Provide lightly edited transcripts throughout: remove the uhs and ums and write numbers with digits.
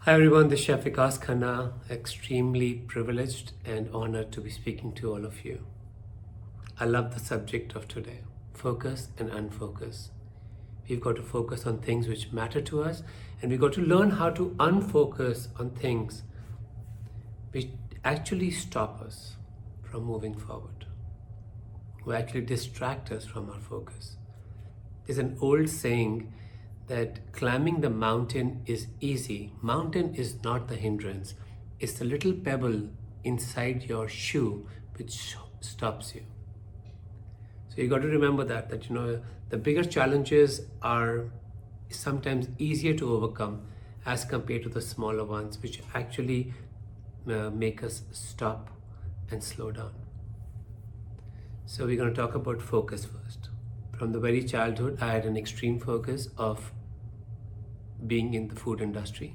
Hi everyone, this is Chef Vikas Khanna, extremely privileged and honored to be speaking to all of you. I love the subject of today, focus and unfocus. We've got to focus on things which matter to us, and we've got to learn how to unfocus on things which actually stop us from moving forward, who actually distract us from our focus. There's an old saying that climbing the mountain is easy. Mountain is not the hindrance. It's the little pebble inside your shoe which stops you. So you got to remember that the bigger challenges are sometimes easier to overcome as compared to the smaller ones, which actually make us stop and slow down. So we're going to talk about focus first. From the very childhood, I had an extreme focus of being in the food industry,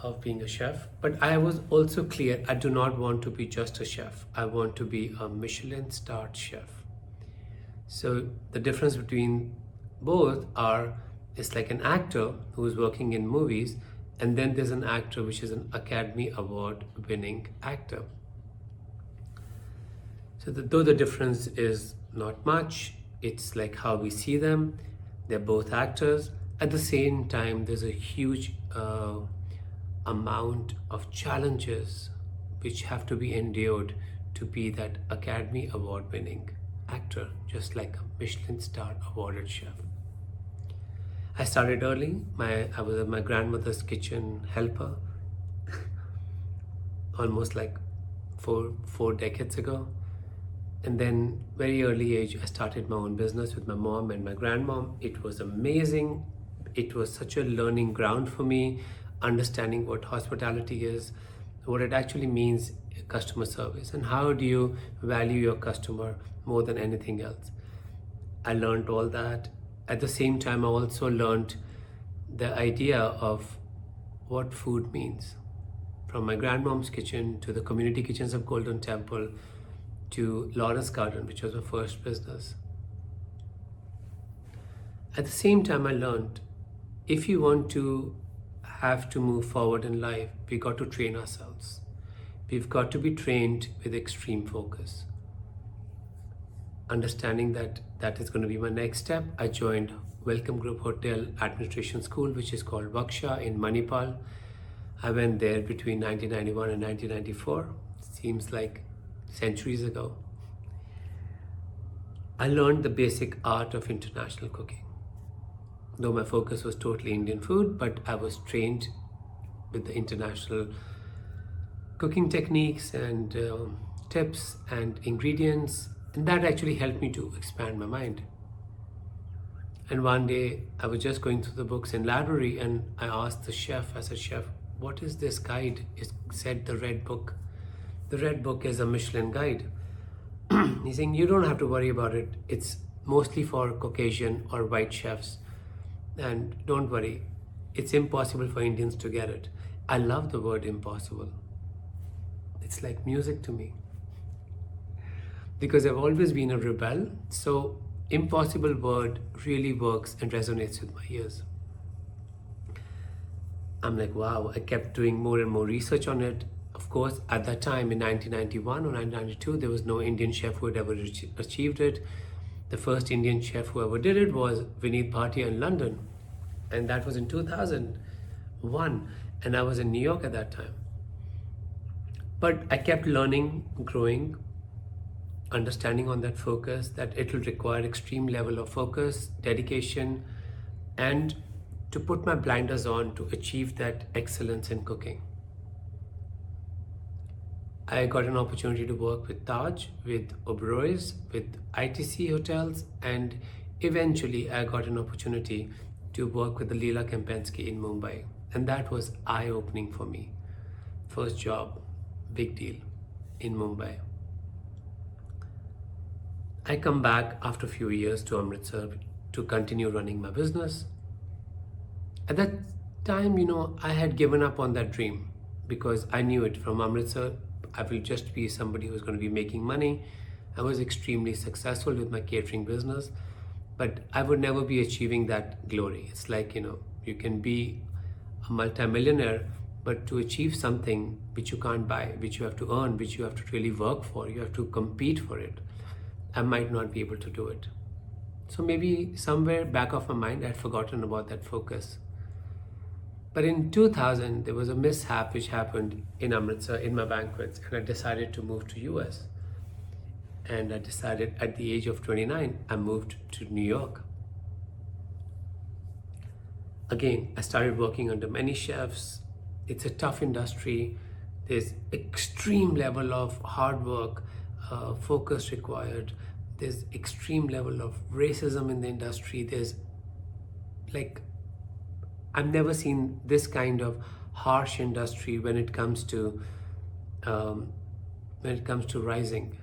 of being a chef. But I was also clear, I do not want to be just a chef. I want to be a Michelin starred chef. So the difference between both it's like an actor who's working in movies, and then there's an actor which is an Academy Award winning actor. So though the difference is not much, it's like how we see them. They're both actors. At the same time, there's a huge amount of challenges which have to be endured to be that Academy Award winning actor, just like a Michelin star awarded chef. I started early. I was at my grandmother's kitchen helper almost like four decades ago. And then very early age, I started my own business with my mom and my grandmom. It was amazing. It was such a learning ground for me, understanding what hospitality is, what it actually means, customer service, and how do you value your customer more than anything else. I learned all that. At the same time, I also learned the idea of what food means. From my grandmom's kitchen to the community kitchens of Golden Temple, to Lawrence Garden, which was my first business. At the same time, I learned if you want to have to move forward in life, we got to train ourselves. We've got to be trained with extreme focus. Understanding that is going to be my next step, I joined Welcom Group Hotel Administration School, which is called Waksha in Manipal. I went there between 1991 and 1994. Seems like centuries ago. I learned the basic art of international cooking. Though my focus was totally Indian food, but I was trained with the international cooking techniques and tips and ingredients, and that actually helped me to expand my mind. And one day I was just going through the books in library, and I asked the chef, I said, "Chef, what is this guide?" It said the Red Book. The Red Book is a Michelin guide. He's saying, you don't have to worry about it. It's mostly for Caucasian or white chefs. And don't worry, it's impossible for Indians to get it. I love the word impossible. It's like music to me. Because I've always been a rebel, so impossible word really works and resonates with my ears. I'm like, wow, I kept doing more and more research on it. Of course, at that time in 1991 or 1992, there was no Indian chef who had ever achieved it. The first Indian chef who ever did it was Vineet Bhatia in London. And that was in 2001. And I was in New York at that time. But I kept learning, growing, understanding on that focus, that it will require extreme level of focus, dedication, and to put my blinders on to achieve that excellence in cooking. I got an opportunity to work with Taj, with Oberoi's, with ITC hotels, and eventually I got an opportunity to work with the Leela Kempensky in Mumbai. And that was eye-opening for me. First job, big deal, in Mumbai. I come back after a few years to Amritsar to continue running my business. At that time, I had given up on that dream because I knew it from Amritsar. I will just be somebody who's going to be making money. I was extremely successful with my catering business, but I would never be achieving that glory. It's like, you can be a multimillionaire, but to achieve something which you can't buy, which you have to earn, which you have to really work for, you have to compete for it, I might not be able to do it. So maybe somewhere back of my mind, I had forgotten about that focus. But in 2000, there was a mishap which happened in Amritsar in my banquets, and I decided to move to US. And I decided at the age of 29, I moved to New York. Again, I started working under many chefs. It's a tough industry. There's extreme level of hard work, focus required. There's extreme level of racism in the industry. There's I've never seen this kind of harsh industry when it comes to rising.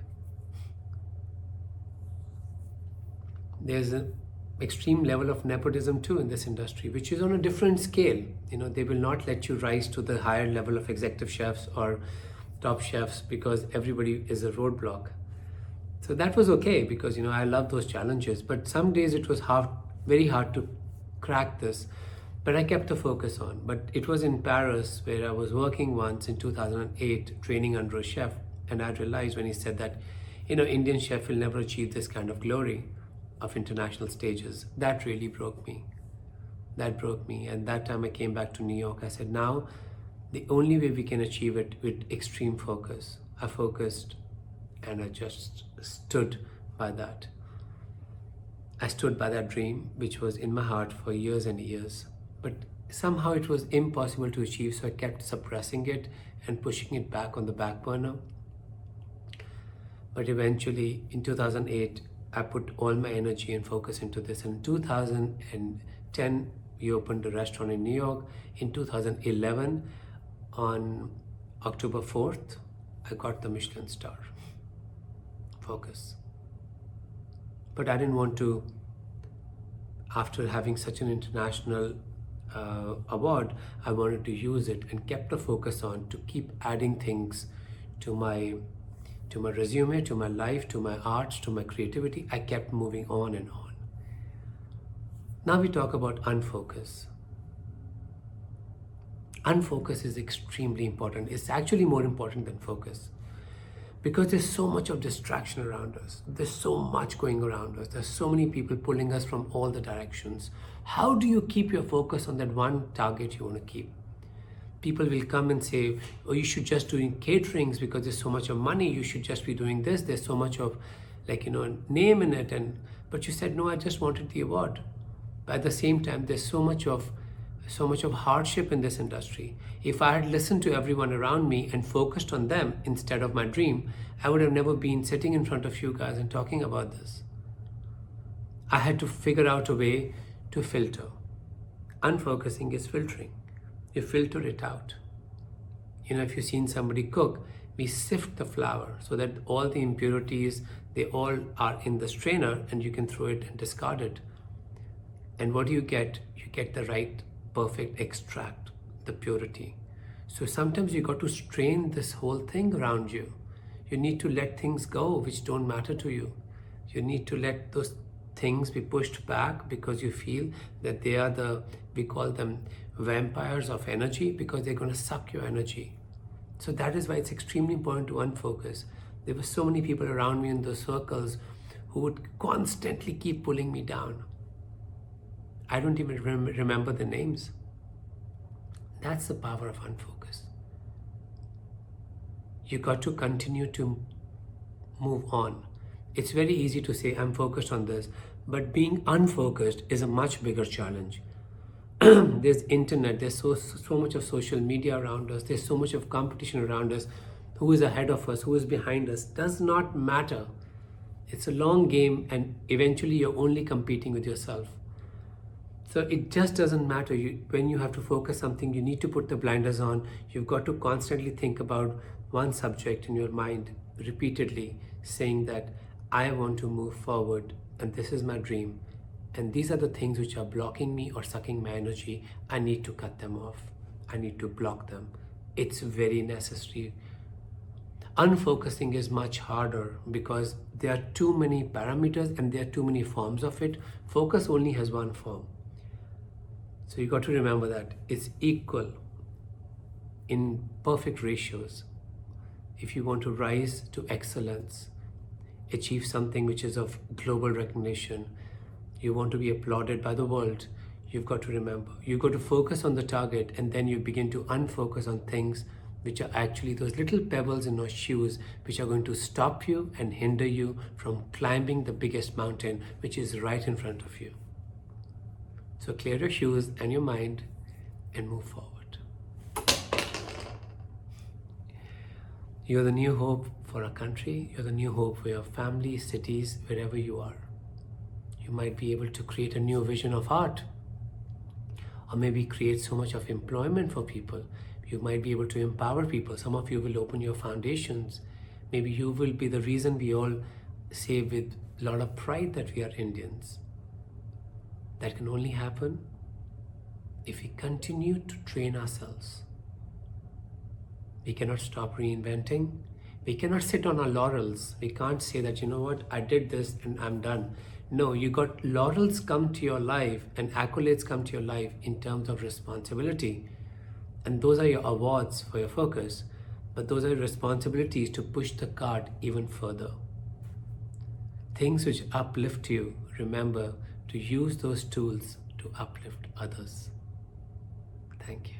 There's an extreme level of nepotism too in this industry, which is on a different scale. They will not let you rise to the higher level of executive chefs or top chefs because everybody is a roadblock. So that was okay because I love those challenges, but some days it was very hard to crack this, but I kept the focus on. But it was in Paris where I was working once in 2008 training under a chef, and I realized when he said that Indian chef will never achieve this kind of glory of international stages. That really broke me. That broke me. And that time I came back to New York. I said, now the only way we can achieve it with extreme focus. I focused and I just stood by that. I stood by that dream, which was in my heart for years and years. But somehow it was impossible to achieve, so I kept suppressing it and pushing it back on the back burner. But eventually, in 2008, I put all my energy and focus into this. In 2010, we opened a restaurant in New York. In 2011, on October 4th, I got the Michelin star. Focus. But I didn't want to, after having such an international award, I wanted to use it and kept the focus on to keep adding things to my resume, to my life, to my arts, to my creativity. I kept moving on and on. Now we talk about unfocus. Unfocus is extremely important. It's actually more important than focus because there's so much of distraction around us. There's so much going around us. There's so many people pulling us from all the directions. How do you keep your focus on that one target you want to keep? People will come and say, oh, you should just doing caterings because there's so much of money. You should just be doing this. There's so much of name in it. But you said, no, I just wanted the award. But at the same time, there's so much of hardship in this industry. If I had listened to everyone around me and focused on them instead of my dream, I would have never been sitting in front of you guys and talking about this. I had to figure out a way to filter. Unfocusing is filtering. You filter it out. If you've seen somebody cook, we sift the flour so that all the impurities, they all are in the strainer and you can throw it and discard it. And what do you get? You get the right, perfect extract, the purity. So sometimes you got to strain this whole thing around you. You need to let things go which don't matter to you. You need to let those things be pushed back because you feel that they are we call them vampires of energy because they're going to suck your energy. So that is why it's extremely important to unfocus. There were so many people around me in those circles who would constantly keep pulling me down. I don't even remember the names. That's the power of unfocus. You got to continue to move on. It's very easy to say, I'm focused on this, but being unfocused is a much bigger challenge. There's internet, there's so much of social media around us, there's so much of competition around us. Who is ahead of us, who is behind us, does not matter. It's a long game and eventually you're only competing with yourself. So it just doesn't matter. When you have to focus something, you need to put the blinders on. You've got to constantly think about one subject in your mind, repeatedly saying that I want to move forward and this is my dream. And these are the things which are blocking me or sucking my energy. I need to cut them off. I need to block them. It's very necessary. Unfocusing is much harder because there are too many parameters and there are too many forms of it. Focus only has one form. So you got to remember that it's equal in perfect ratios. If you want to rise to excellence, achieve something which is of global recognition, you want to be applauded by the world, you've got to remember, you've got to focus on the target, and then you begin to unfocus on things which are actually those little pebbles in your shoes which are going to stop you and hinder you from climbing the biggest mountain which is right in front of you. So clear your shoes and your mind and move forward. You're the new hope for our country. You're the new hope for your family, cities, wherever you are. You might be able to create a new vision of art, or maybe create so much of employment for people. You might be able to empower people. Some of you will open your foundations. Maybe you will be the reason we all say with a lot of pride that we are Indians. That can only happen if we continue to train ourselves. We cannot stop reinventing. We cannot sit on our laurels. We can't say that, you know what, I did this and I'm done. No, you got laurels come to your life and accolades come to your life in terms of responsibility. And those are your awards for your focus. But those are responsibilities to push the cart even further. Things which uplift you, remember to use those tools to uplift others. Thank you.